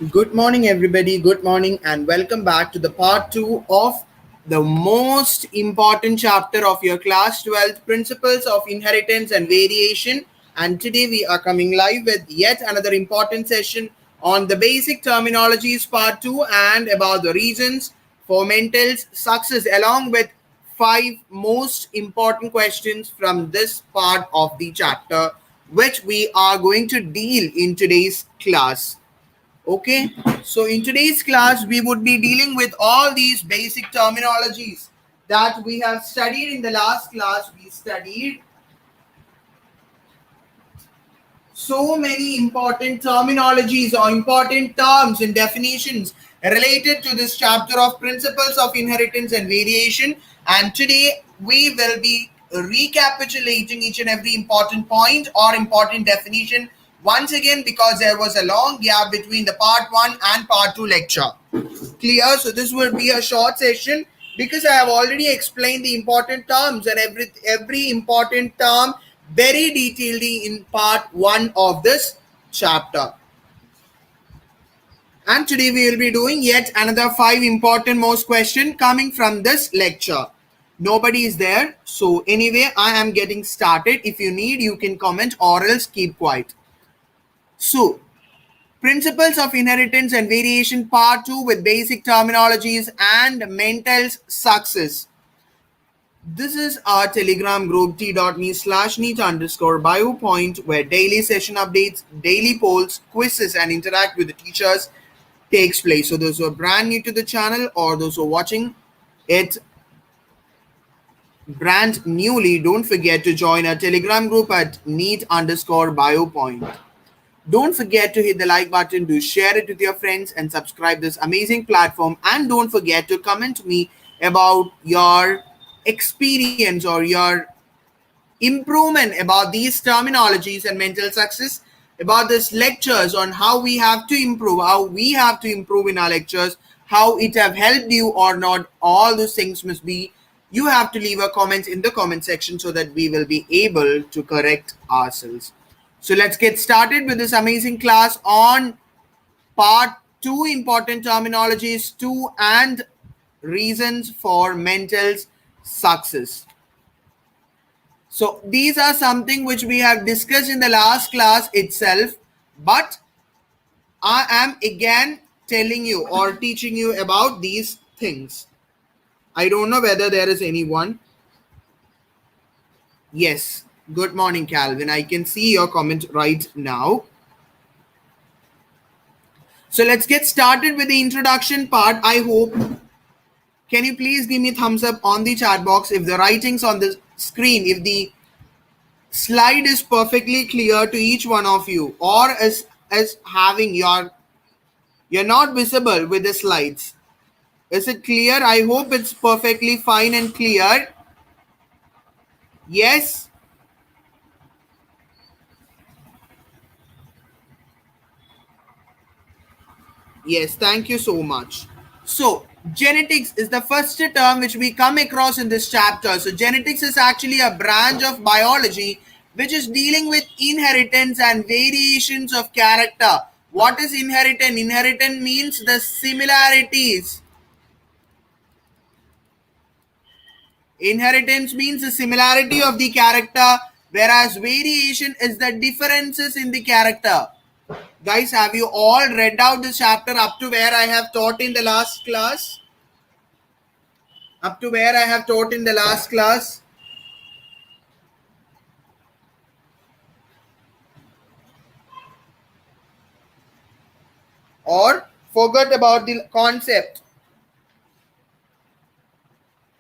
Good morning, everybody. Good morning, and welcome back to the part two of the most important chapter of your class 12th Principles of Inheritance and Variation. And today we are coming live with yet another important session on the basic terminologies part two and about the reasons for Mendel's success, along with five most important questions from this part of the chapter, which we are going to deal in today's class. Okay, so in today's class, we would be dealing with all these basic terminologies that we have studied in the last class. We studied so many important terminologies or important terms and definitions related to this chapter of principles of inheritance and variation. And today we will be recapitulating each and every important point or important definition once again because there was a long gap between the part 1 and part 2 lecture. Clear? So this will be a short session because I have already explained the important terms and every important term very detailedly in part 1 of this chapter. And today we will be doing yet another 5 important most question coming from this lecture. Nobody is there. So anyway, I am getting started. If you need, you can comment or else keep quiet. So Principles of Inheritance and Variation Part 2 with basic terminologies and Mendel's success. This is our Telegram group t.me/neet_bio point where daily session updates, daily polls, quizzes and interact with the teachers takes place. So those who are brand new to the channel or those who are watching it brand newly, don't forget to join our Telegram group at neet_bio point. Don't forget to hit the like button, do share it with your friends and subscribe this amazing platform. And don't forget to comment me about your experience or your improvement about these terminologies and mental success, about these lectures on how we have to improve, how we have to improve in our lectures, how it have helped you or not. All those things must be, you have to leave a comment in the comment section so that we will be able to correct ourselves. So let's get started with this amazing class on part 2 important terminologies 2 and reasons for Mendel's success. So these are something which we have discussed in the last class itself, but I am again telling you or teaching you about these things. I don't know whether there is anyone. Yes. Good morning, Calvin. I can see your comment right now. So let's get started with the introduction part. I hope. Can you please give me thumbs up on the chat box if the writings on the screen, if the slide is perfectly clear to each one of you, or as having you're not visible with the slides. Is it clear? I hope it's perfectly fine and clear. Yes. Yes, thank you so much. So, genetics is the first term which we come across in this chapter. So, genetics is actually a branch of biology which is dealing with inheritance and variations of character. What is inheritance? Inheritance means the similarities. Inheritance means the similarity of the character, whereas variation is the differences in the character. Guys, have you all read out this chapter up to where I have taught in the last class? Up to where I have taught in the last class? Or forgot about the concept?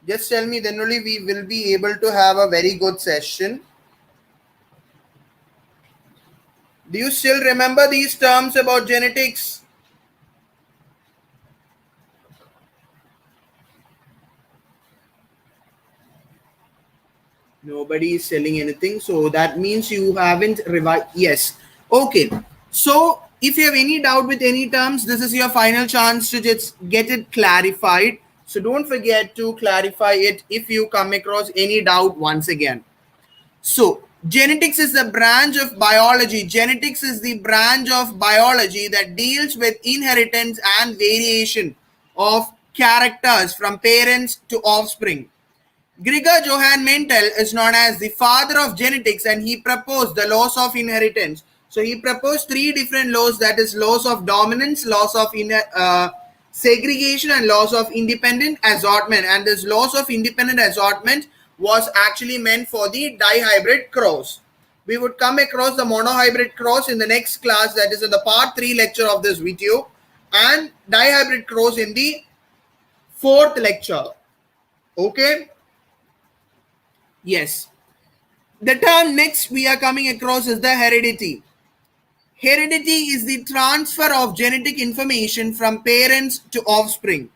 Just tell me, then only we will be able to have a very good session. Do you still remember these terms about genetics? Nobody is selling anything. So that means you haven't revised. Yes. Okay. So if you have any doubt with any terms, this is your final chance to just get it clarified. So don't forget to clarify it if you come across any doubt once again. So Genetics is the branch of biology. Genetics is the branch of biology that deals with inheritance and variation of characters from parents to offspring. Gregor Johann Mendel is known as the father of genetics, and he proposed the laws of inheritance. So he proposed three different laws, that is laws of dominance, laws of segregation, and laws of independent assortment. And this laws of independent assortment was actually meant for the dihybrid cross. We would come across the monohybrid cross in the next class, that is in the part 3 lecture of this video, and dihybrid cross in the fourth lecture. Okay. Yes. The term next we are coming across is the heredity. Heredity is the transfer of genetic information from parents to offspring.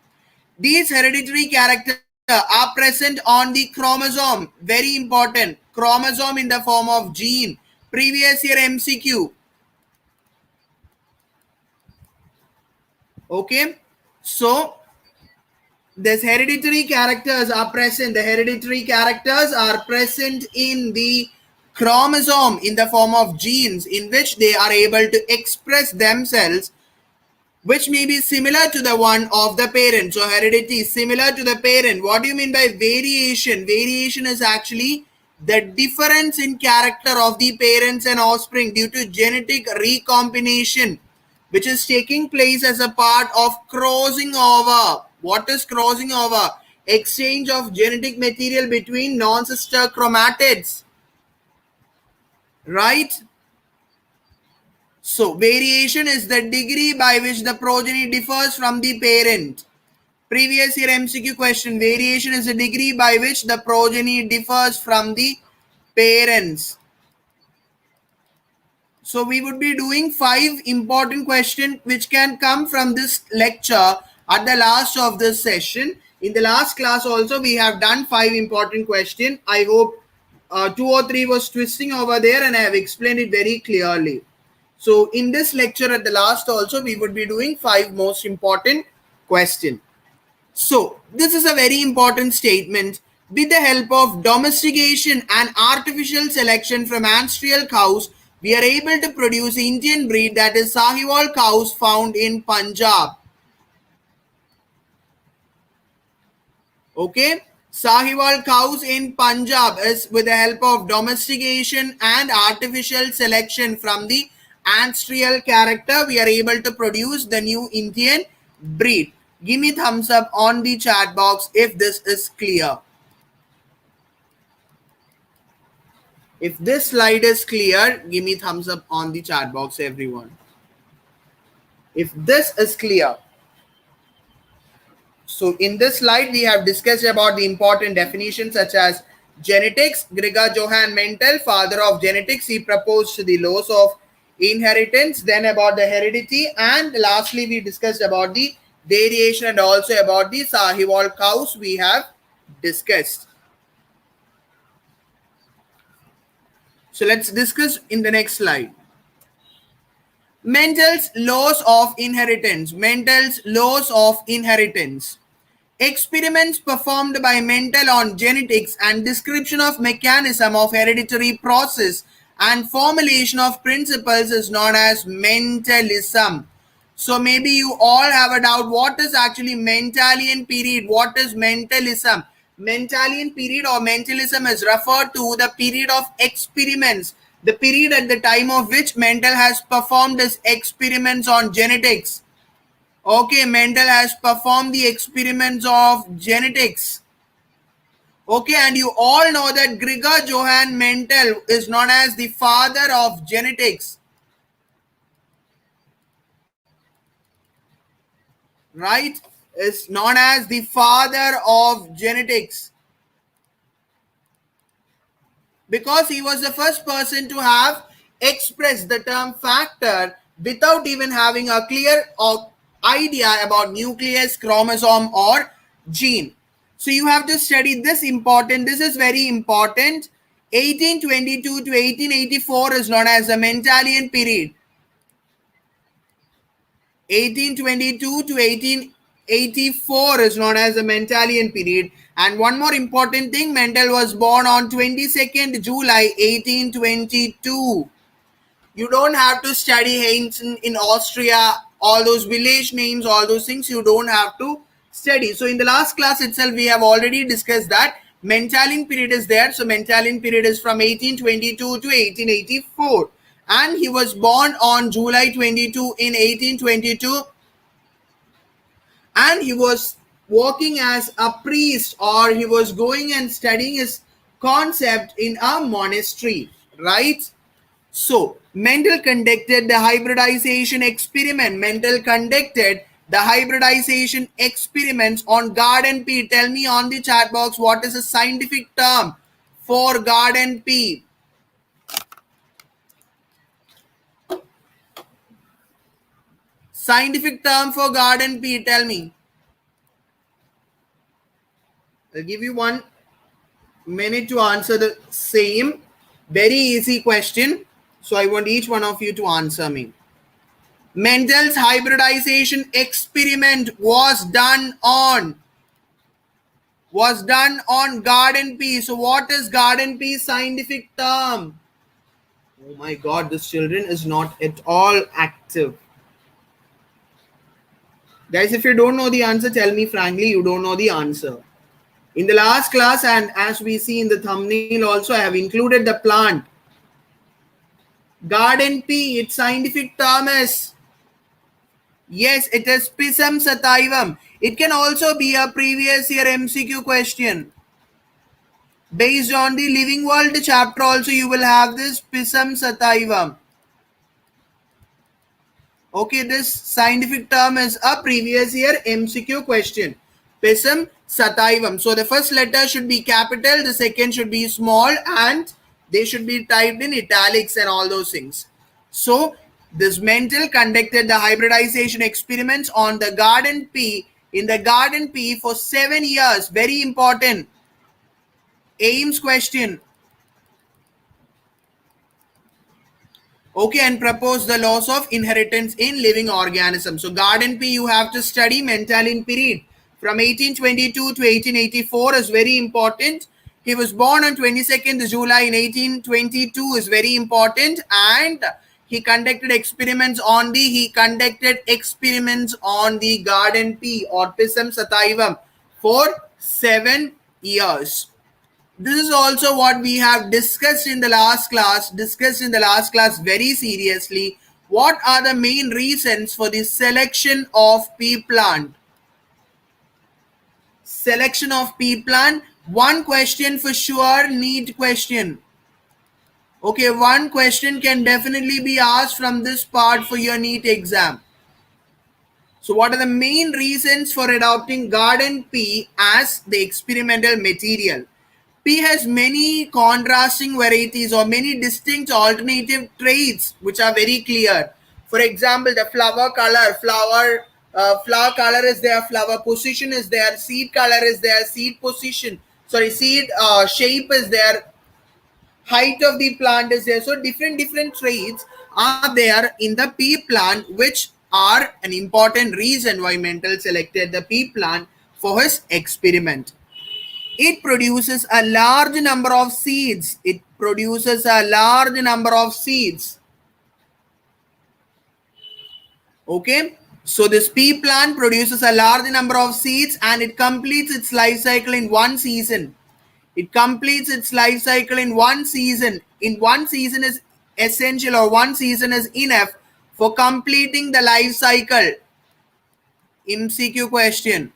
These hereditary characters are present on the chromosome. Very important. Chromosome in the form of gene. Previous year MCQ. Okay. So these hereditary characters are present. The hereditary characters are present in the chromosome in the form of genes, in which they are able to express themselves, which may be similar to the one of the parent. So heredity is similar to the parent. What do you mean by variation? Variation is actually the difference in character of the parents and offspring due to genetic recombination, which is taking place as a part of crossing over. What is crossing over? Exchange of genetic material between non-sister chromatids, right? So variation is the degree by which the progeny differs from the parent. Previous year MCQ question, variation is the degree by which the progeny differs from the parents. So we would be doing 5 important questions which can come from this lecture at the last of this session. In the last class also we have done 5 important questions. I hope 2 or 3 was twisting over there, and I have explained it very clearly. So in this lecture at the last also we would be doing 5 most important questions. So this is a very important statement. With the help of domestication and artificial selection from ancestral cows, we are able to produce Indian breed, that is Sahiwal cows found in Punjab. Okay. Sahiwal cows in Punjab is with the help of domestication and artificial selection from the ancestral character, we are able to produce the new Indian breed. Give me thumbs up on the chat box if this is clear. If this slide is clear, give me thumbs up on the chat box, everyone. If this is clear. So in this slide, we have discussed about the important definitions such as genetics. Gregor Johann Mendel, father of genetics, he proposed the laws of inheritance, then about the heredity, and lastly, we discussed about the variation and also about the Sahiwal cows we have discussed. So let's discuss in the next slide. Mendel's laws of inheritance. Mendel's laws of inheritance. Experiments performed by Mendel on genetics and description of mechanism of hereditary process and formulation of principles is known as Mendelism. So maybe you all have a doubt, what is actually Mendelian period? What is Mendelism? Mendelian period or Mendelism is referred to the period of experiments, the period at the time of which Mendel has performed his experiments on genetics. Okay, Mendel has performed the experiments of genetics. Okay, and you all know that Gregor Johann Mendel is known as the father of genetics. Right? Is known as the father of genetics. Because he was the first person to have expressed the term factor without even having a clear idea about nucleus, chromosome, or gene. So you have to study this important. This is very important. 1822 to 1884 is known as the Mendelian period. 1822 to 18 84 is known as the Mendelian period. And one more important thing, Mendel was born on 22nd July 1822. You don't have to study Heinzen in Austria, all those village names, all those things you don't have to study. So in the last class itself, we have already discussed that Mendelian period is there. So Mendelian period is from 1822 to 1884. And he was born on July 22 in 1822. And he was working as a priest, or he was going and studying his concept in a monastery, right? So, Mendel conducted the hybridization experiment. Mendel conducted the hybridization experiments on garden pea. Tell me on the chat box what is a scientific term for garden pea. Scientific term for garden pea, tell me. I'll give you 1 minute to answer the same very easy question. So I want each one of you to answer me. Mendel's hybridization experiment was done on garden pea. So what is garden pea scientific term? Oh my god, this children is not at all active. Guys, if you don't know the answer, tell me frankly you don't know the answer. In the last class, and as we see in the thumbnail also, I have included the plant. Garden pea, its scientific term is, yes, it is Pisum sativum. It can also be a previous year MCQ question. Based on the Living World chapter also, you will have this Pisum sativum. Okay, this scientific term is a previous year MCQ question. Pisum sativum. So the first letter should be capital, the second should be small, and they should be typed in italics and all those things. So this Mendel conducted the hybridization experiments on the garden pea, in the garden pea for 7 years. Very important. Ames question. Okay, and propose the laws of inheritance in living organisms. So garden pea, you have to study Mendelian period from 1822 to 1884 is very important. He was born on 22nd July in 1822 is very important, and he conducted experiments on the garden pea or Pisum sativum for 7 years. This is also what we have discussed in the last class, very seriously. What are the main reasons for the selection of pea plant? Selection of pea plant. One question for sure, Neet question. Okay, one question can definitely be asked from this part for your Neet exam. So what are the main reasons for adopting garden pea as the experimental material? Pea has many contrasting varieties or many distinct alternative traits which are very clear. For example, the flower color, flower color is there, flower position is there, seed color is there, seed shape is there, height of the plant is there. So different traits are there in the pea plant, which are an important reason why Mendel selected the pea plant for his experiment. It produces a large number of seeds. Okay. So this pea plant produces a large number of seeds, and it completes its life cycle in one season. In one season is essential, or one season is enough for completing the life cycle. MCQ question.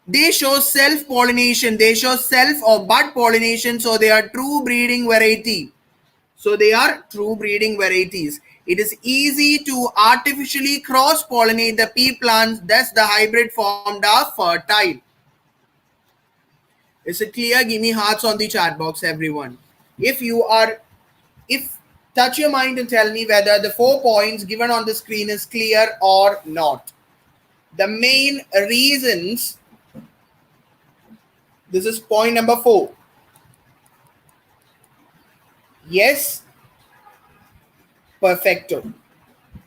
They show self-pollination. They show self or bud pollination. So they are true breeding variety. It is easy to artificially cross-pollinate the pea plants. Thus, the hybrid formed are fertile. Is it clear? Give me hearts on the chat box, everyone. Touch your mind and tell me whether the 4 points given on the screen is clear or not. The main reasons. This is point number 4. Yes. Perfecto.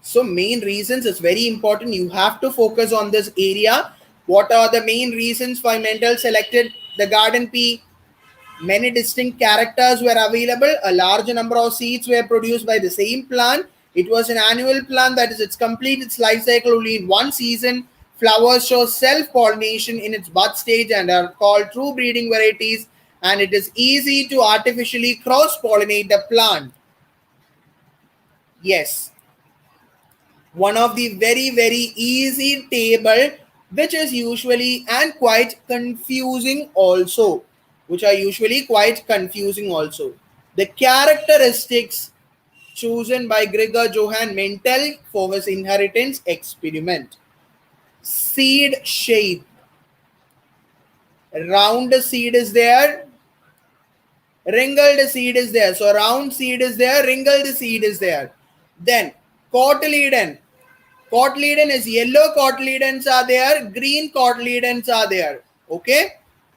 So main reasons is very important. You have to focus on this area. What are the main reasons why Mendel selected the garden pea? Many distinct characters were available. A large number of seeds were produced by the same plant. It was an annual plant, that is, it's complete its life cycle only in one season. Flowers show self-pollination in its bud stage and are called true breeding varieties. And it is easy to artificially cross-pollinate the plant. Yes, one of the very easy table, which is usually and quite confusing also, the characteristics chosen by Gregor Johann Mendel for his inheritance experiment. Seed shape, round seed is there, wrinkled seed is there. So round seed is there, wrinkled seed is there. Then cotyledon. Cotyledon is yellow cotyledons are there, green cotyledons are there. Okay.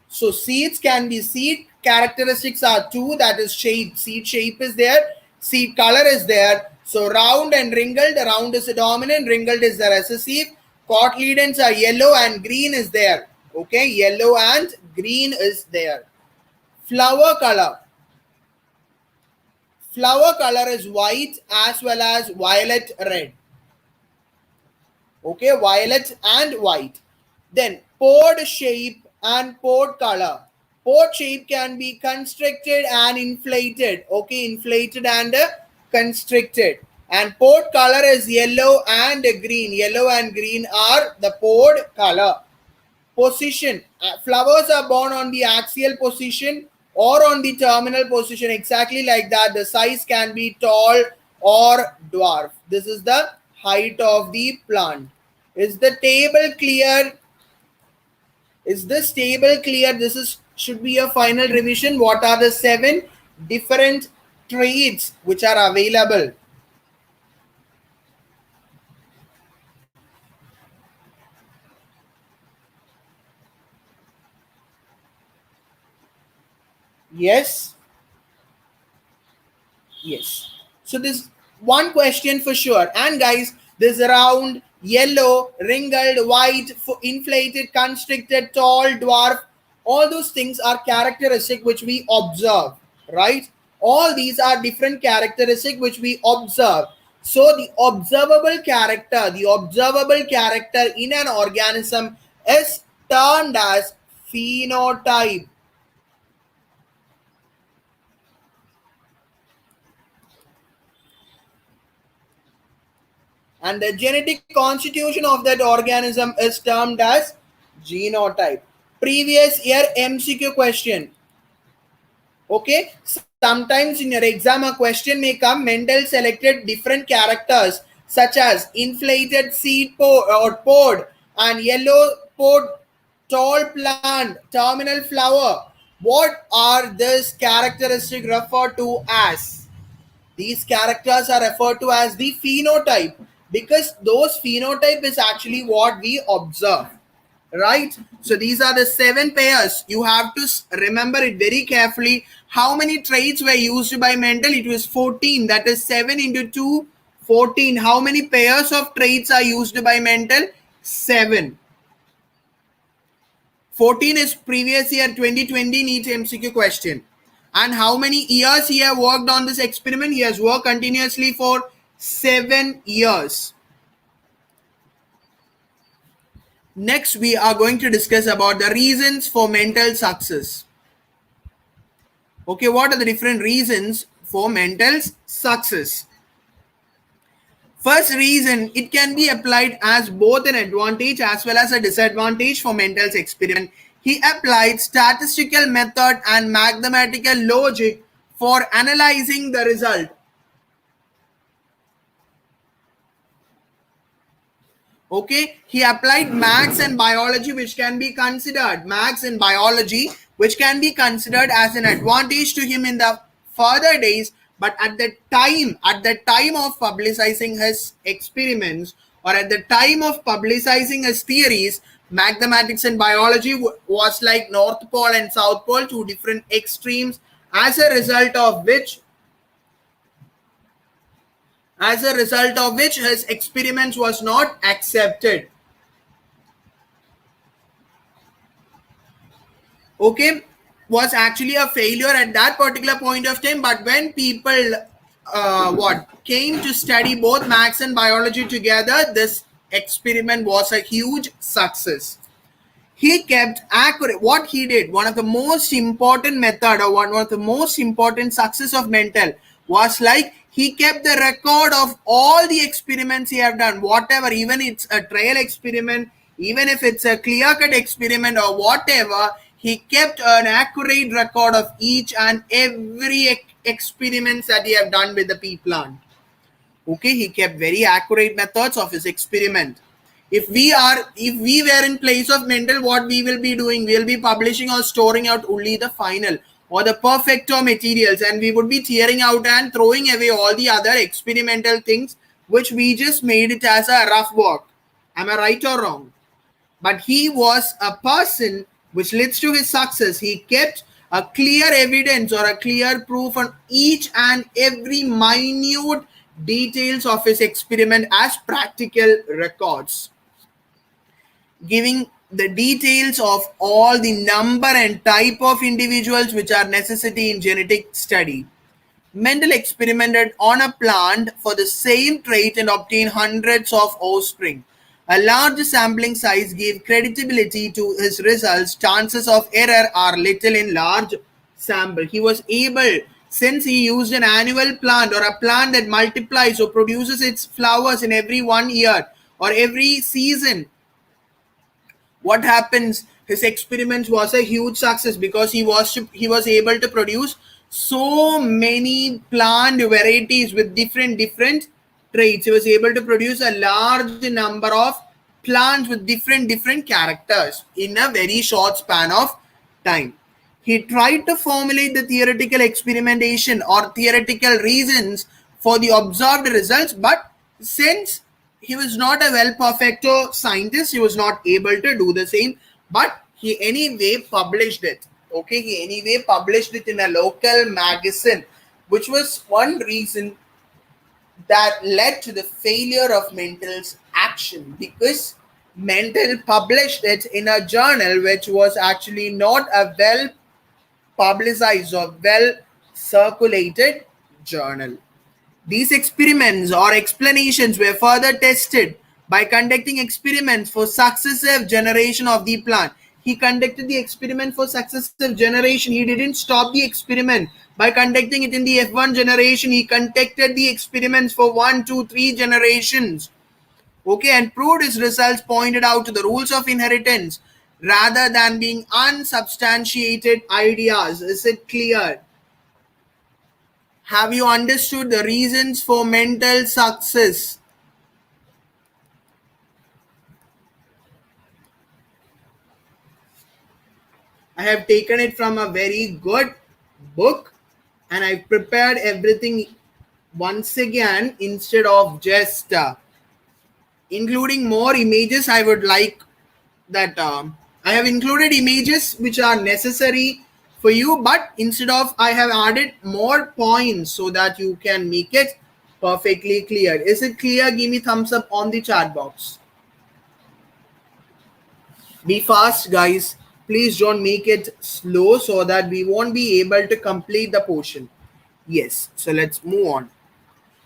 So seeds can be, seed characteristics are two, that is shape. Seed shape is there, seed color is there. So round and wrinkled, round is the dominant, wrinkled is the recessive. Cotyledons are yellow and green is there. Okay, yellow and green is there. Flower color. Flower color is white as well as violet red. Okay, violet and white. Then pod shape and pod color. Pod shape can be constricted and inflated. Okay, inflated and constricted. And pod color is yellow and green. Yellow and green are the pod color. Position. Flowers are born on the axial position or on the terminal position, exactly like that. The size can be tall or dwarf. This is the height of the plant. Is the table clear? Is this table clear? This is should be a final revision. What are the 7 different traits which are available? Yes. Yes. So this one question for sure. And guys, this round, yellow, wrinkled, white, inflated, constricted, tall, dwarf, all those things are characteristic which we observe, right? All these are different characteristic which we observe. So the observable character in an organism is termed as phenotype. And the genetic constitution of that organism is termed as genotype. Previous year MCQ question. Okay, sometimes in your exam a question may come. Mendel selected different characters such as inflated seed pod and yellow pod, tall plant, terminal flower. What are these characteristics referred to as? These characters are referred to as the phenotype, because those phenotype is actually what we observe, right? So these are the 7 pairs. You have to remember it very carefully. How many traits were used by Mendel? It was 14. That is 7 into 2, 14. How many pairs of traits are used by Mendel? 7. 14 is previous year 2020 Neet MCQ question. And how many years he has worked on this experiment? He has worked continuously for 7 years. Next, we are going to discuss about the reasons for Mendel's success. Okay, what are the different reasons for Mendel's success? First reason, it can be applied as both an advantage as well as a disadvantage for Mendel's experiment. He applied statistical method and mathematical logic for analyzing the result. Okay, he applied maths and biology, which can be considered as an advantage to him in the further days. But at the time of publicizing his experiments, or at the time of publicizing his theories, mathematics and biology was like North Pole and South Pole, 2 different extremes, as a result of which as a result of which his experiments was not accepted. Okay, was actually a failure at that particular point of time. But when people what came to study both maths and biology together, this experiment was a huge success. He kept accurate what he did. One of the most important method, or one of the most important success of Mendel was like he kept the record of all the experiments he have done, whatever, even it's a trial experiment, even if it's a clear cut experiment or whatever. He kept an accurate record of each and every experiments that he have done with the pea plant. Okay, he kept very accurate methods of his experiment. If we were in place of Mendel, what we will be doing, we'll be publishing or storing out only the final or the perfecto materials, and we would be tearing out and throwing away all the other experimental things which we just made it as a rough work. Am I right or wrong? But he was a person which leads to his success. He kept a clear evidence or a clear proof on each and every minute details of his experiment as practical records, giving the details of all the number and type of individuals which are necessary in genetic study. Mendel experimented on a plant for the same trait and obtained hundreds of offspring. A large sampling size gave credibility to his results. Chances of error are little in large sample. He was able, since he used an annual plant or a plant that multiplies or produces its flowers in every 1 year or every season, what happens, his experiments was a huge success because he was able to produce so many plant varieties with different traits. He was able to produce a large number of plants with different characters in a very short span of time. He tried to formulate the theoretical experimentation or theoretical reasons for the observed results, but since he was not a well perfecto scientist, he was not able to do the same, but he anyway published it. Okay, he anyway published it in a local magazine, which was one reason that led to the failure of Mendel's action, because Mendel published it in a journal which was actually not a well publicized or well circulated journal. These experiments or explanations were further tested by conducting experiments for successive generation of the plant. He conducted the experiment for successive generation. He didn't stop the experiment by conducting it in the F1 generation. He conducted the experiments for 1, 2, 3 generations. Okay, and proved his results pointed out to the rules of inheritance rather than being unsubstantiated ideas. Is it clear? Have you understood the reasons for mental success? I have taken it from a very good book and I've prepared everything once again instead of just including more images. I would like that I have included images which are necessary for you, but instead of I have added more points so that you can make it perfectly clear. Is it clear? Give me thumbs up on the chat box. Be fast, guys. Please don't make it slow so that we won't be able to complete the portion. Yes, so let's move on.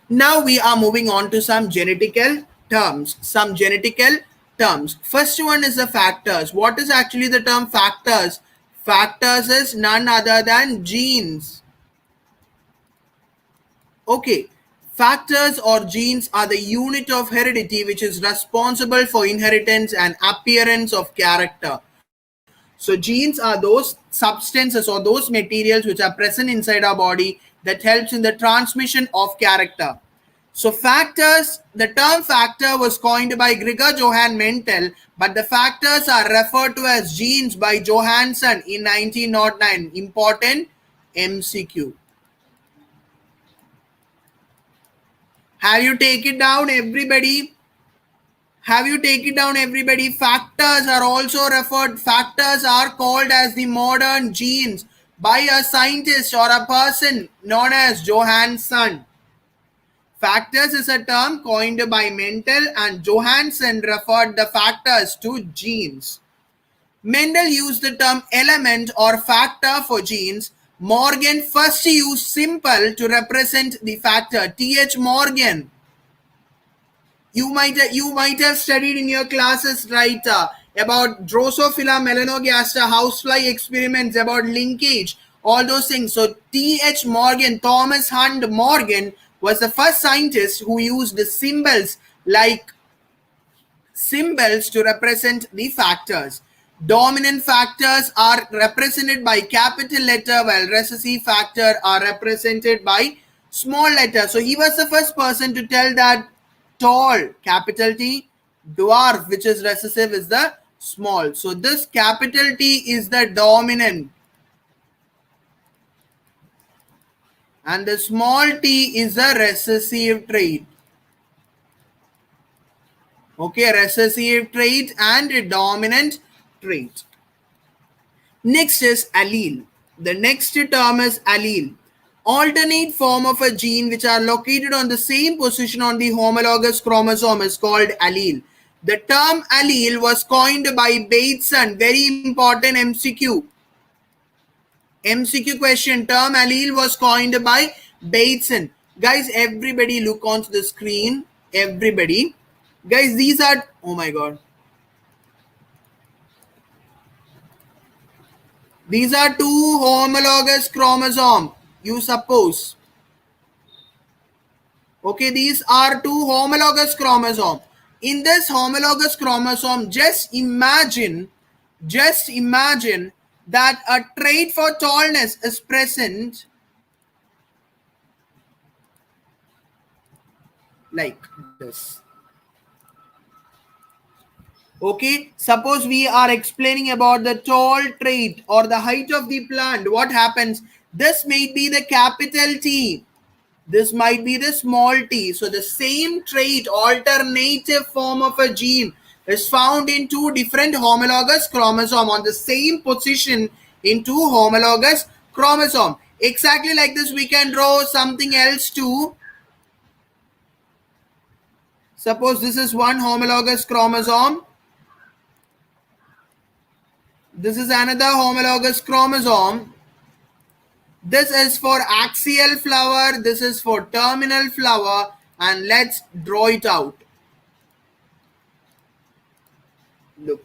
Now we are moving on to some genetical terms. Some genetical terms. First one is the factors. What is actually the term factors? Factors is none other than genes. Okay. Factors or genes are the unit of heredity which is responsible for inheritance and appearance of character. So genes are those substances or those materials which are present inside our body that helps in the transmission of character. So factors, the term factor was coined by Gregor Johann Mendel, but the factors are referred to as genes by Johansson in 1909. Important MCQ. Have you taken down, everybody? Have you taken down, everybody? Factors are also referred, factors are called as the modern genes by a scientist or a person known as Johansson. Factors is a term coined by Mendel, and Johansen referred the factors to genes. Mendel used the term element or factor for genes. Morgan first used simple to represent the factor. T.H. Morgan. You might have studied in your classes, right, about Drosophila melanogaster, housefly experiments, about linkage, all those things. So T.H. Morgan, Thomas Hunt Morgan, was the first scientist who used the symbols to represent the factors. Dominant factors are represented by capital letter, while recessive factor are represented by small letter. So he was the first person to tell that tall, capital T, dwarf, which is recessive, is the small. So this capital T is the dominant and the small t is a recessive trait. Okay, recessive trait and a dominant trait. Next is allele. The next term is allele. Alternate form of a gene which are located on the same position on the homologous chromosome is called allele. The term allele was coined by Bateson. Very important MCQ. MCQ question. Term allele was coined by Bateson. Guys, everybody look onto the screen. Everybody. Guys, these are, oh my god. These are two homologous chromosomes, you suppose. Okay, these are two homologous chromosomes. In this homologous chromosome, just imagine that a trait for tallness is present like this. Okay, suppose we are explaining about the tall trait or the height of the plant. What happens? This may be the capital T. This might be the small t. So the same trait, alternative form of a gene, is found in two different homologous chromosomes on the same position in two homologous chromosomes. Exactly like this, we can draw something else too. Suppose this is one homologous chromosome. This is another homologous chromosome. This is for axial flower. This is for terminal flower. And let's draw it out. Look.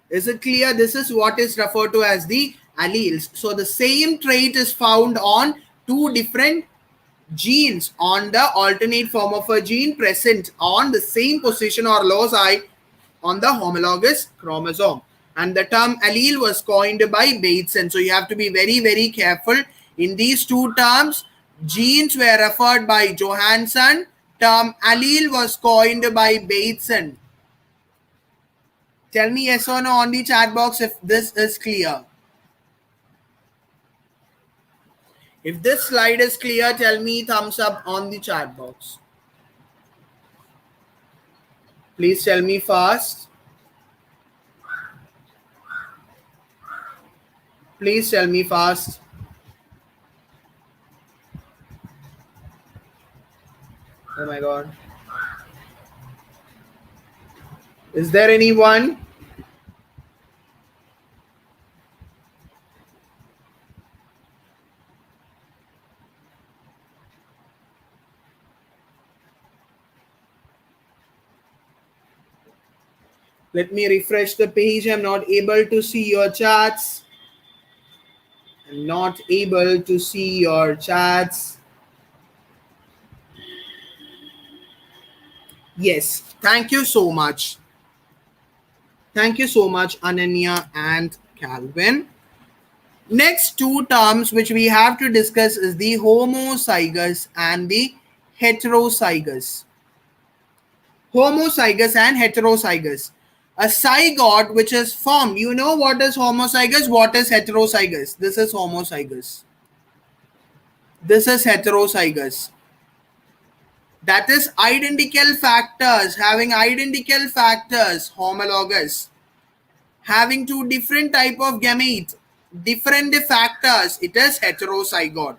Is it clear? This is what is referred to as the alleles. So the same trait is found on two different genes on the alternate form of a gene present on the same position or loci on the homologous chromosome. And the term allele was coined by Bateson. So you have to be very, very careful. In these two terms, genes were referred by Johansen. Term allele was coined by Bateson. Tell me yes or no on the chat box if this is clear. If this slide is clear, tell me thumbs up on the chat box. Please tell me fast. Please tell me fast. Oh my god. Is there anyone? Let me refresh the page. I'm not able to see your chats. I'm not able to see your chats. Yes. Thank you so much. Thank you so much, Ananya and Calvin. Next two terms which we have to discuss is the homozygous and the heterozygous. Homozygous and heterozygous. A zygote which is formed. You know what is homozygous? What is heterozygous? This is homozygous. This is heterozygous. That is identical factors, having identical factors, homologous. Having two different type of gamete, different factors, it is heterozygote.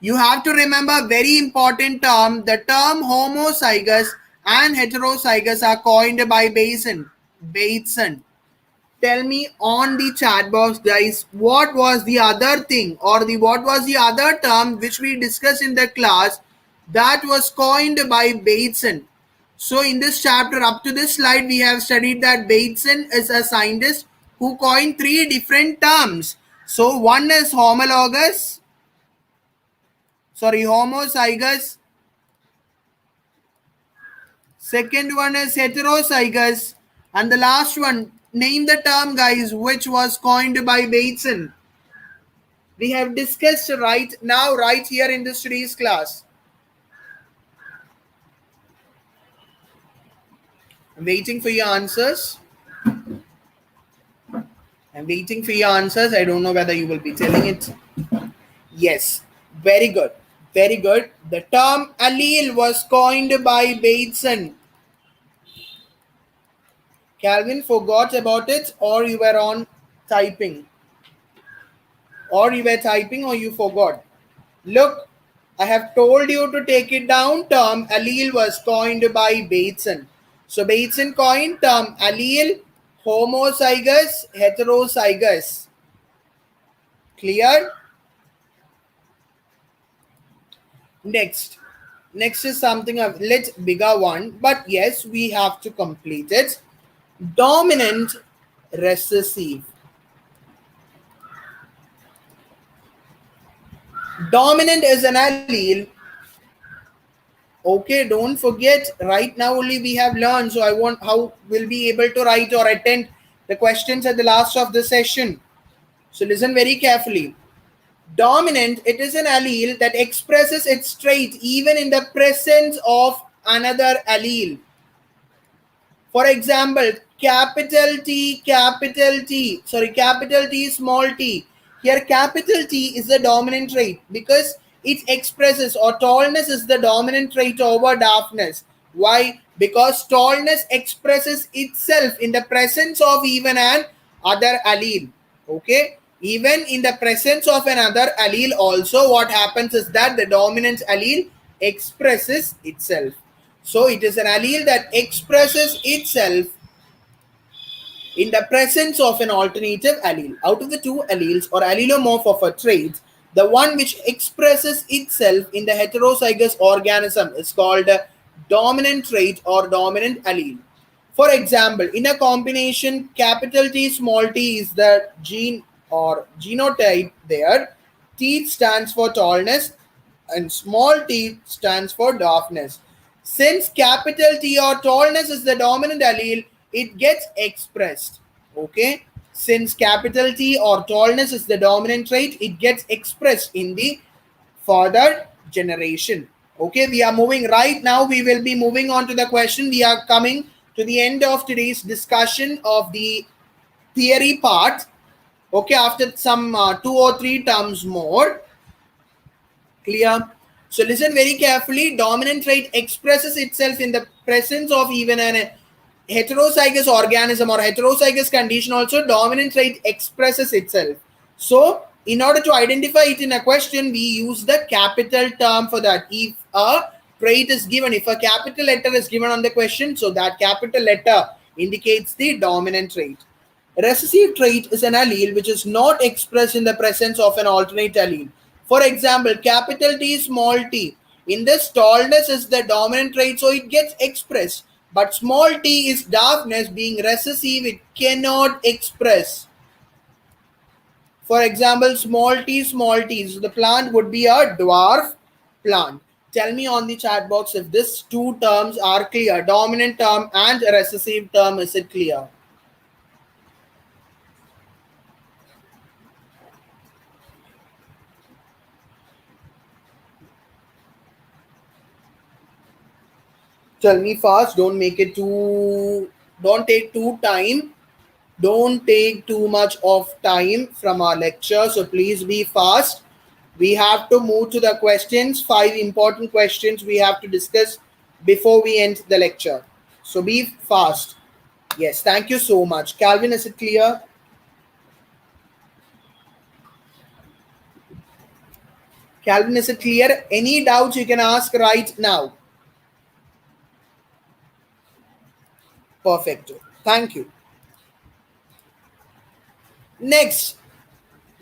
You have to remember very important term. The term homozygous and heterozygous are coined by Bateson. Tell me on the chat box, guys, what was the other thing or what was the other term which we discussed in the class that was coined by Bateson. So in this chapter, up to this slide, we have studied that Bateson is a scientist who coined three different terms. So one is homozygous. Second one is heterozygous. And the last one, name the term, guys, which was coined by Bateson. We have discussed right now, right here in this today's class. I'm waiting for your answers. I'm waiting for your answers. I don't know whether you will be telling it. Yes, very good. Very good. The term allele was coined by Bateson. Calvin forgot about it, or you were on typing. Or you were typing or you forgot. Look, I have told you to take it down. Term allele was coined by Bateson. So Bateson coined term allele, homozygous, heterozygous. Clear? Next is something a little bigger one, but yes, we have to complete it. Dominant, recessive. Dominant is an allele. Okay, don't forget, right now only we have learned, so I want how we'll be able to write or attend the questions at the last of the session. So listen very carefully. Dominant, it is an allele that expresses its trait even in the presence of another allele. For example, capital T, capital T, small t. Here, capital T is the dominant trait because it expresses, or tallness is the dominant trait over darkness. Why? Because tallness expresses itself in the presence of even an other allele. Okay? Even in the presence of another allele also, what happens is that the dominant allele expresses itself. So it is an allele that expresses itself in the presence of an alternative allele. Out of the two alleles or allelomorph of a trait, the one which expresses itself in the heterozygous organism is called a dominant trait or dominant allele. For example, in a combination, capital T, small t is the gene or genotype there. T stands for tallness and small t stands for dwarfness. Since capital T or tallness is the dominant allele, it gets expressed. Okay? Since capital T or tallness is the dominant trait, it gets expressed in the further generation. Okay, we are moving right now. We will be moving on to the question. We are coming to the end of today's discussion of the theory part. Okay, after some 2 or 3 terms more. Clear? So listen very carefully. Dominant trait expresses itself in the presence of even an heterozygous organism or heterozygous condition also. Dominant trait expresses itself. So in order to identify it in a question, we use the capital term for that. If a trait is given, if a capital letter is given on the question, so that capital letter indicates the dominant trait. Recessive trait is an allele which is not expressed in the presence of an alternate allele. For example, capital T, small t. In this, tallness is the dominant trait, so it gets expressed. But small t is darkness, being recessive, it cannot express. For example, small t, so the plant would be a dwarf plant. Tell me on the chat box if these two terms are clear. Dominant term and recessive term, is it clear? Tell me fast. Don't make it too. Don't take too time. Don't take too much of time from our lecture. So please be fast. We have to move to the questions. 5 important questions we have to discuss before we end the lecture. So be fast. Yes, thank you so much. Calvin, is it clear? Calvin, is it clear? Any doubts you can ask right now. Perfect. Thank you. Next,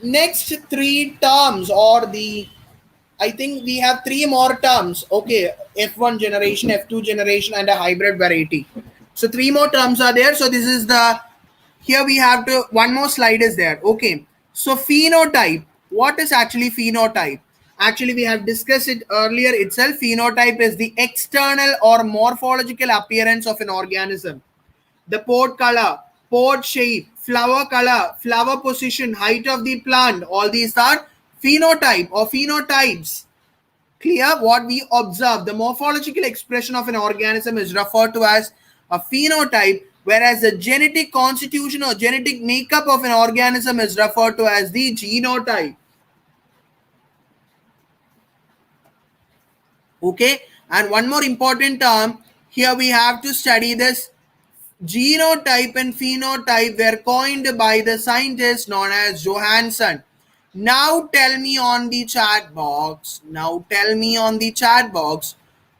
next three terms, or the, I think we have three more terms. Okay, F1 generation, F2 generation, and a hybrid variety. So three more terms are there. So this is the, here we have to, one more slide is there. Okay, so phenotype. What is actually phenotype? Actually, we have discussed it earlier itself. Phenotype is the external or morphological appearance of an organism. The pod color, pod shape, flower color, flower position, height of the plant, all these are phenotype or phenotypes. Clear? What we observe, the morphological expression of an organism is referred to as a phenotype, whereas the genetic constitution or genetic makeup of an organism is referred to as the genotype. Okay, and one more important term here, we have to study this. Genotype and phenotype were coined by the scientist known as Johansson. Now tell me on the chat box. Now tell me on the chat box.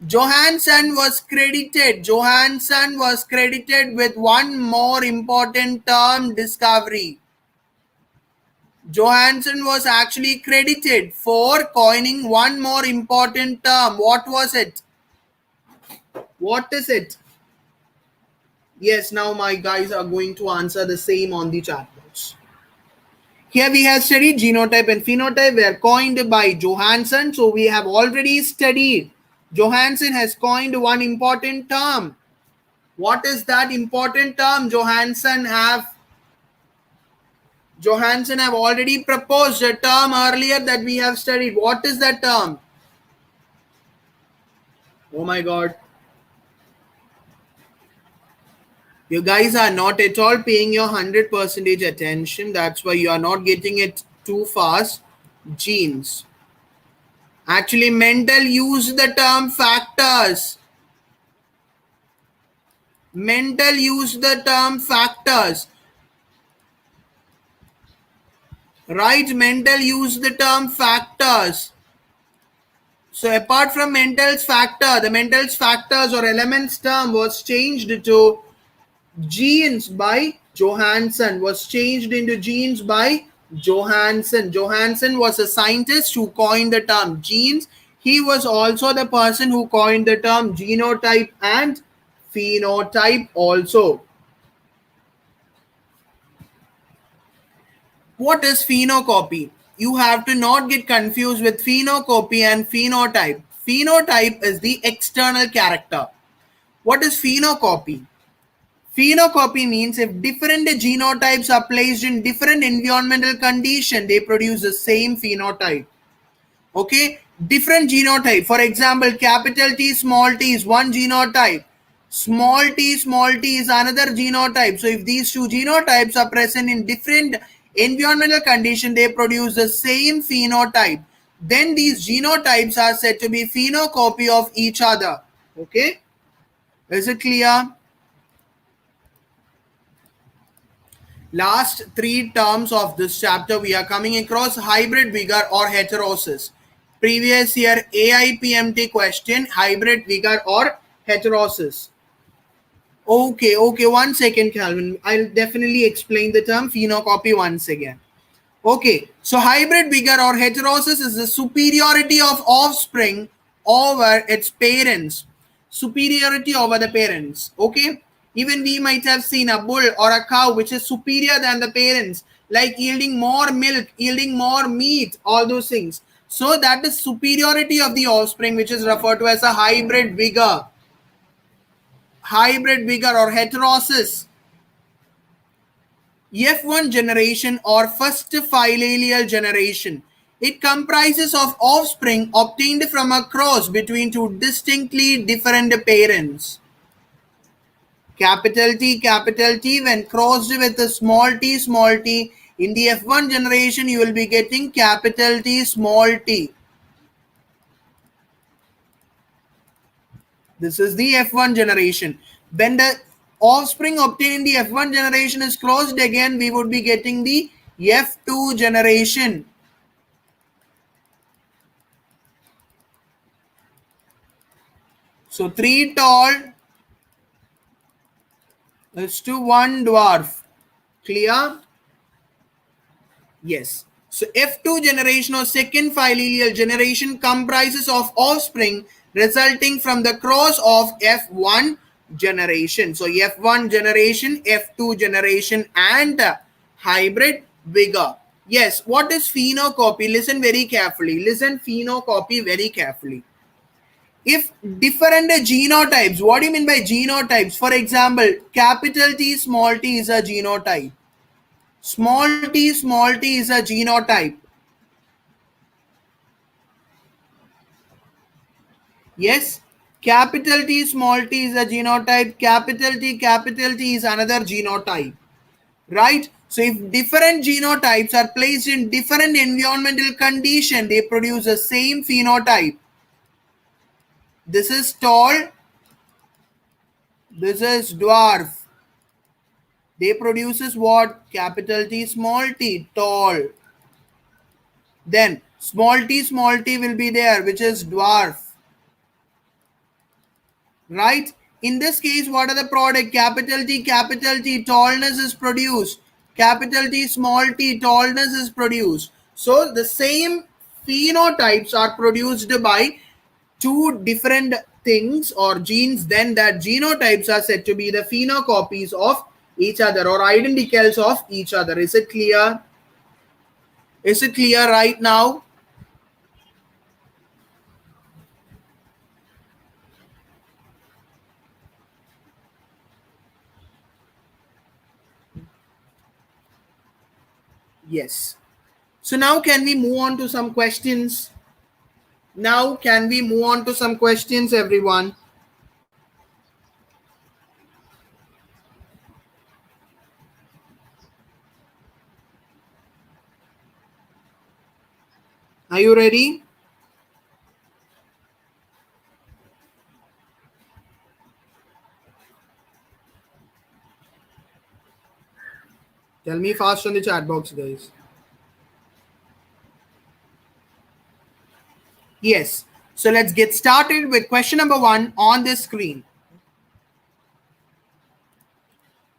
Johansson was credited. Johansson was credited with one more important term discovery. Johansson was actually credited for coining one more important term. What was it? What is it? Yes, now my guys are going to answer the same on the chat box. Here we have studied genotype and phenotype were coined by Johansson. So we have already studied. Johansson has coined one important term. What is that important term Johansson have? Johansson have already proposed a term earlier that we have studied. What is that term? Oh my God. You guys are not at all paying your 100% attention. That's why you are not getting it too fast. Genes. Actually, Mendel used the term factors. Mendel used the term factors. Right? Mendel used the term factors. So apart from Mendel's factor, the Mendel's factors or elements term was changed to genes by Johansson, was changed into genes by Johansson. Johansson was a scientist who coined the term genes. He was also the person who coined the term genotype and phenotype also. What is phenocopy? You have to not get confused with phenocopy and phenotype. Phenotype is the external character. What is phenocopy? Phenocopy means if different genotypes are placed in different environmental conditions, they produce the same phenotype. Okay, different genotype. For example, capital T small t is one genotype. Small t is another genotype. So if these two genotypes are present in different environmental conditions, they produce the same phenotype. Then these genotypes are said to be phenocopy of each other. Okay, is it clear? Last three terms of this chapter we are coming across: hybrid vigor or heterosis. Previous year AIPMT question: hybrid vigor or heterosis. Okay, one second, Calvin. I'll definitely explain the term phenocopy once again. Okay, so hybrid vigor or heterosis is the superiority of offspring over its parents. Superiority over the parents. Okay, even we might have seen a bull or a cow which is superior than the parents, like yielding more milk, yielding more meat, all those things. So that is superiority of the offspring, which is referred to as a hybrid vigor. Hybrid vigor or heterosis. F1 generation or first filial generation. It comprises of offspring obtained from a cross between two distinctly different parents. Capital T when crossed with a small t, in the F1 generation you will be getting capital T small t. This is the F1 generation. When the offspring obtained in the F1 generation is crossed again, we would be getting the F2 generation. So 3 tall is to 1 dwarf. Clear? Yes. So F2 generation or second familial generation comprises of offspring resulting from the cross of F1 generation. So F1 generation, F2 generation and hybrid vigor. Yes, what is phenocopy? Listen very carefully. Listen phenocopy very carefully. If different genotypes, what do you mean by genotypes? For example, capital T, small t is a genotype. Small t is a genotype. Yes, capital T, small t is a genotype. Capital T is another genotype. Right? So if different genotypes are placed in different environmental condition, they produce the same phenotype. This is tall. This is dwarf. They produces what? Capital T, small t, tall. Then small t will be there, which is dwarf. Right? In this case, what are the product? Capital T, tallness is produced. Capital t, tallness is produced. So the same phenotypes are produced by two different things or genes, then that genotypes are said to be the phenocopies of each other or identicals of each other. Is it clear? Is it clear right now? Yes. So now can we move on to some questions? Now can we move on to some questions, everyone? Are you ready? Tell me fast on the chat box, guys. Yes. So let's get started with question number 1 on this screen.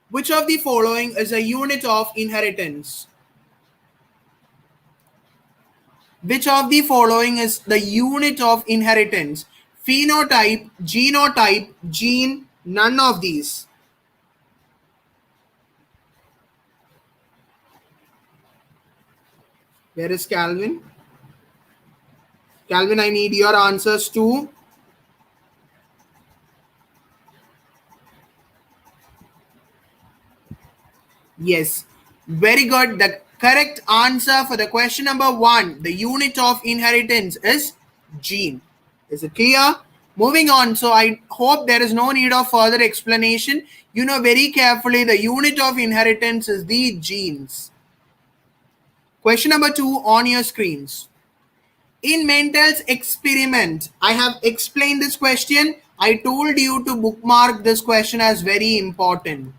Which of the following is a unit of inheritance? Which of the following is the unit of inheritance? Phenotype, genotype, gene, none of these. Where is Calvin? Calvin, I need your answers too. Yes, very good. The correct answer for the question number 1, the unit of inheritance is gene. Is it clear? Moving on. So I hope there is no need of further explanation. You know very carefully the unit of inheritance is the genes. Question number 2 on your screens. In Mendel's experiment, I have explained this question. I told you to bookmark this question as very important.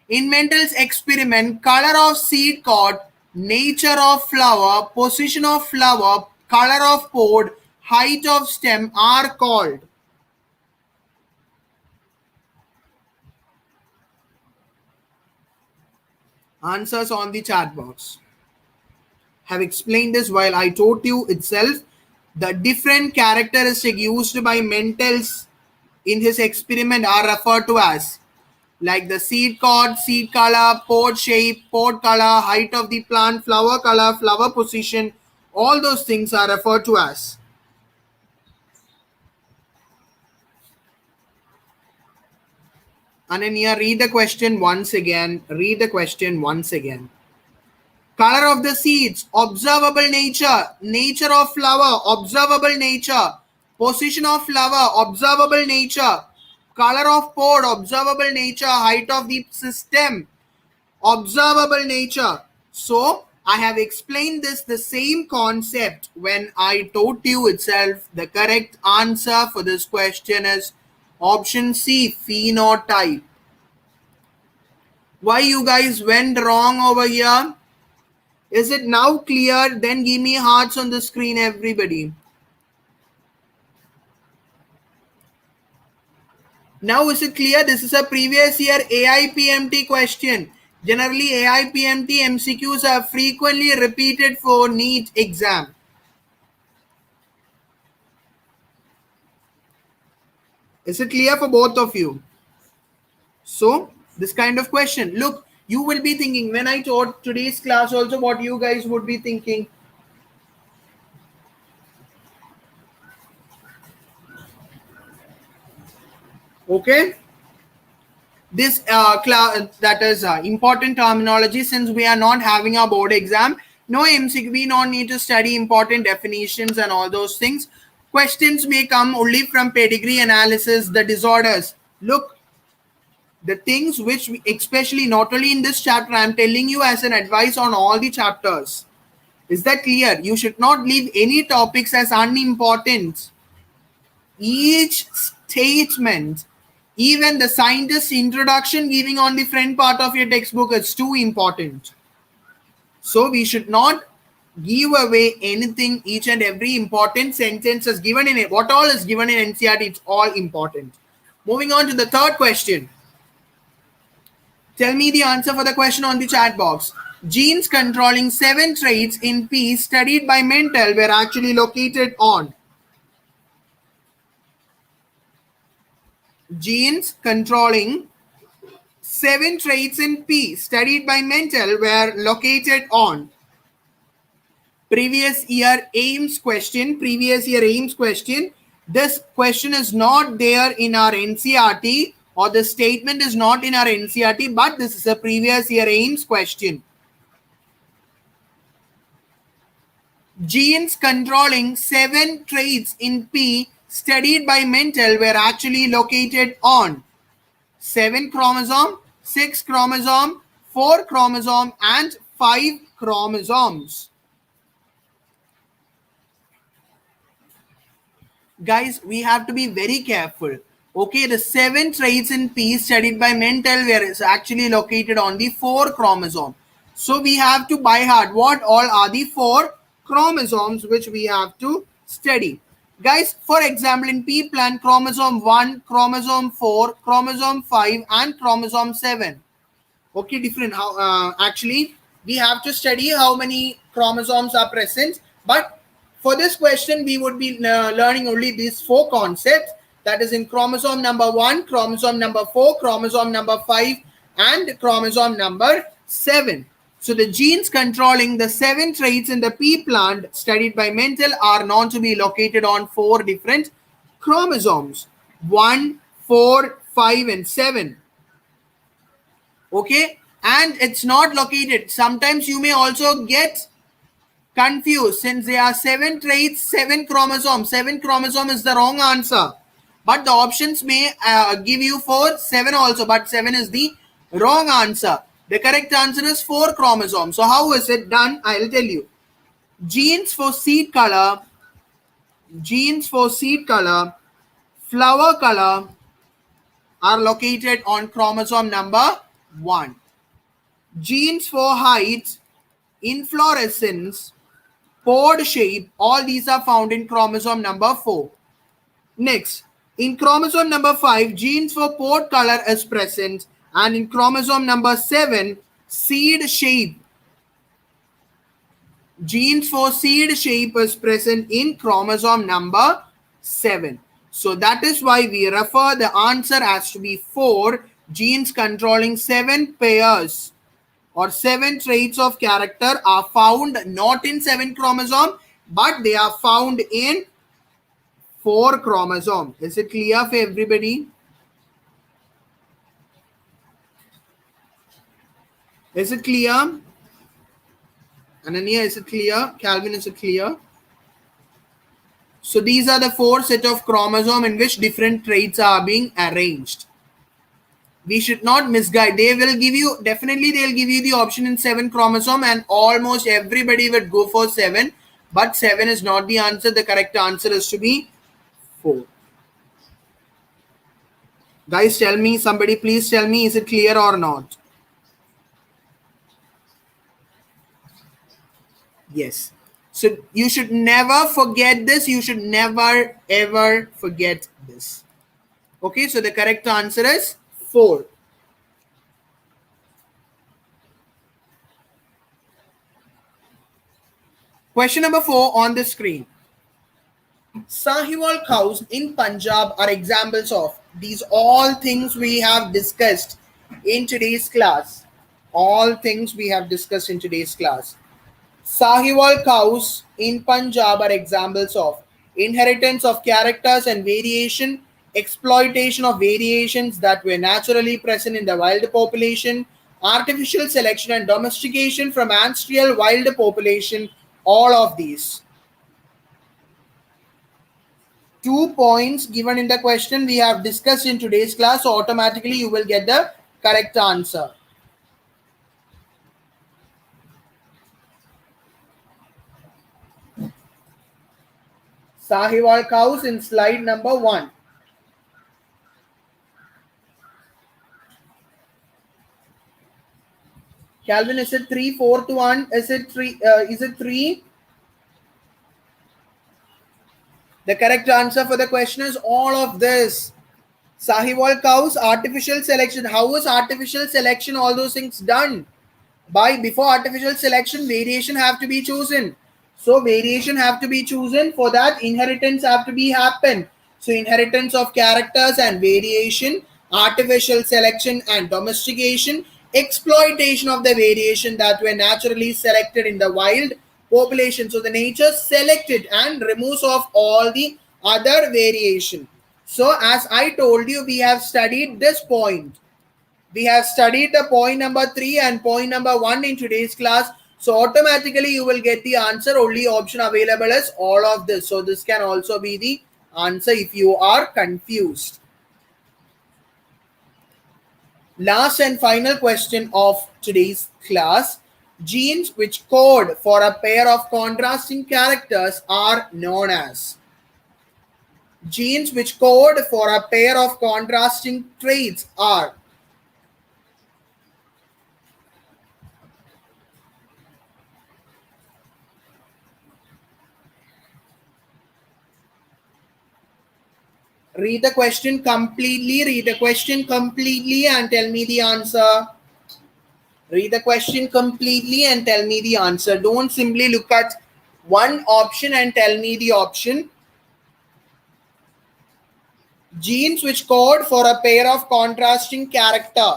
In Mendel's experiment, color of seed pod, nature of flower, position of flower, color of pod, height of stem are called. Answers on the chat box. Have explained this while I told you itself. The different characteristics used by Mendel's in his experiment are referred to as like the seed cord, seed color, pod shape, pod color, height of the plant, flower color, flower position. All those things are referred to as. Ananya, read the question once again. Read the question once again. Color of the seeds, observable nature, nature of flower, observable nature, position of flower, observable nature, color of pod, observable nature, height of the stem, observable nature. So I have explained this the same concept when I told you itself. The correct answer for this question is option C, phenotype. Why you guys went wrong over here? Is it now clear? Then give me hearts on the screen, everybody. Now is it clear? This is a previous year AIPMT question. Generally AIPMT MCQs are frequently repeated for NEET exam. Is it clear for both of you? So this kind of question, look, you will be thinking, when I taught today's class also, what you guys would be thinking. Okay, this that is important terminology. Since we are not having a board exam, no MCQ, we don't need to study important definitions and all those things. Questions may come only from pedigree analysis, the disorders. Look, the things which we, especially not only in this chapter, I'm telling you as an advice on all the chapters. Is that clear? You should not leave any topics as unimportant. Each statement, even the scientist introduction giving on the front part of your textbook, is too important. So we should not give away anything. Each and every important sentence is given in it. What all is given in NCERT, it's all important. Moving on to the third question. Tell me the answer for the question on the chat box. Genes controlling 7 traits in P studied by Mendel were actually located on. Genes controlling 7 traits in P studied by Mendel were located on. Previous year AIMS question. This question is not there in our NCERT, or the statement is not in our NCERT, but this is a previous year AIMS question. Genes controlling 7 traits in P studied by Mendel were actually located on 7 chromosome, 6 chromosome, 4 chromosome, and 5 chromosomes. Guys, we have to be very careful. Okay, the 7 traits in P studied by Mendel were actually located on the 4 chromosome. So we have to by heart what all are the 4 chromosomes which we have to study. Guys, for example, in P plant, chromosome 1, chromosome 4, chromosome 5, and chromosome 7. Okay, different. How actually we have to study how many chromosomes are present, but for this question we would be learning only these 4 concepts, that is in chromosome number 1, chromosome number 4, chromosome number 5, and chromosome number 7. So the genes controlling the 7 traits in the pea plant studied by Mendel are known to be located on 4 different chromosomes: 1, 4, 5, and 7. Okay, and it's not located. Sometimes you may also get confused, since there are 7 traits, 7 chromosomes. 7 chromosome is the wrong answer, but the options may give you for 7 also, but 7 is the wrong answer. The correct answer is 4 chromosomes. So how is it done? I'll tell you. Genes for seed color, flower color are located on chromosome number 1. Genes for height, inflorescence, pod shape, all these are found in chromosome number 4. Next, in chromosome number 5, genes for pod color is present, and in chromosome number 7, seed shape. Genes for seed shape is present in chromosome number 7. So that is why we refer the answer as to be 4, genes controlling 7 pairs or 7 traits of character are found not in 7 chromosome, but they are found in 4 chromosome. Is it clear for everybody? Is it clear? Ananya, is it clear? Calvin, is it clear? So these are the 4 set of chromosome in which different traits are being arranged. We should not misguide. They will give you, definitely they'll give you the option in 7 chromosome, and almost everybody would go for 7, but 7 is not the answer. The correct answer is to be 4. Guys, tell me, somebody please tell me, is it clear or not? Yes. So you should never forget this. You should never ever forget this. Okay, so the correct answer is 4. Question number 4 on the screen. Sahiwal cows in Punjab are examples of these all things we have discussed in today's class. All things we have discussed in today's class. Sahiwal cows in Punjab are examples of inheritance of characters and variation, exploitation of variations that were naturally present in the wild population, artificial selection and domestication from ancestral wild population, all of these. 2 points given in the question we have discussed in today's class, so automatically you will get the correct answer. Sahiwal cows in slide number 1. Calvin, is it 3, 4 to 1? Is it 3? Is it 3? The correct answer for the question is all of this. Sahiwal cows, artificial selection. How was artificial selection, all those things done? By before artificial selection, variation have to be chosen. So variation have to be chosen. For that, inheritance have to be happen. So inheritance of characters and variation, artificial selection and domestication, exploitation of the variation that were naturally selected in the wild population. So the nature selected and removes of all the other variation. So as I told you, we have studied this point. We have studied the point number 3 and point number 1 in today's class. So automatically you will get the answer. Only option available is all of this. So this can also be the answer if you are confused. Last and final question of today's class. Genes which code for a pair of contrasting characters are known as. Genes which code for a pair of contrasting traits are. Read the question completely. Read the question completely and tell me the answer. Read the question completely and tell me the answer. Don't simply look at one option and tell me the option. Genes which code for a pair of contrasting character.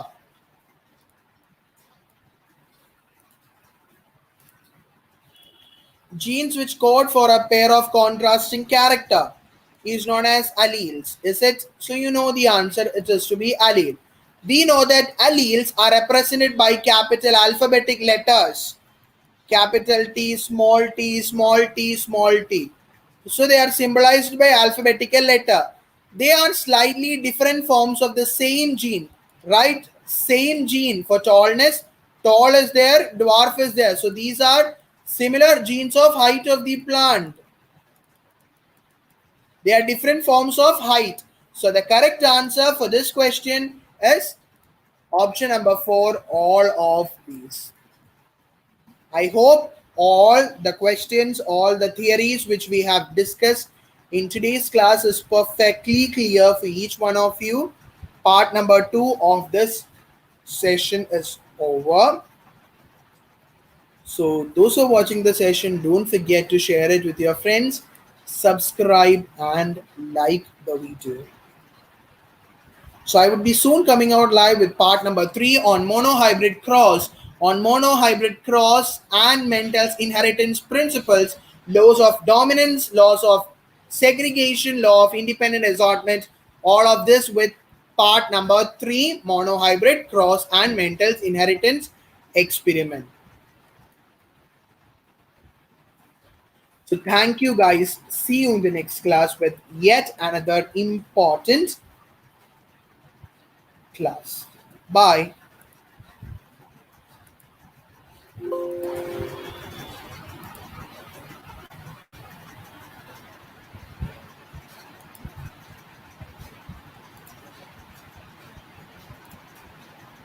Genes which code for a pair of contrasting character is known as alleles. Is it? So you know the answer. It is to be allele. We know that alleles are represented by capital alphabetic letters. Capital T, small t, small t, small t. So they are symbolized by alphabetical letter. They are slightly different forms of the same gene, right? Same gene. For tallness, tall is there, dwarf is there. So these are similar genes of height of the plant. They are different forms of height. So the correct answer for this question is option number 4, all of these. I hope all the questions, all the theories which we have discussed in today's class is perfectly clear for each one of you. Part number 2 of this session is over. So those who are watching the session, don't forget to share it with your friends, subscribe and like the video. So I would be soon coming out live with part number 3 on monohybrid cross, and Mendel's inheritance principles, laws of dominance, laws of segregation, law of independent assortment, all of this with part number 3, monohybrid cross and Mendel's inheritance experiment. So thank you guys. See you in the next class with yet another important class. Bye.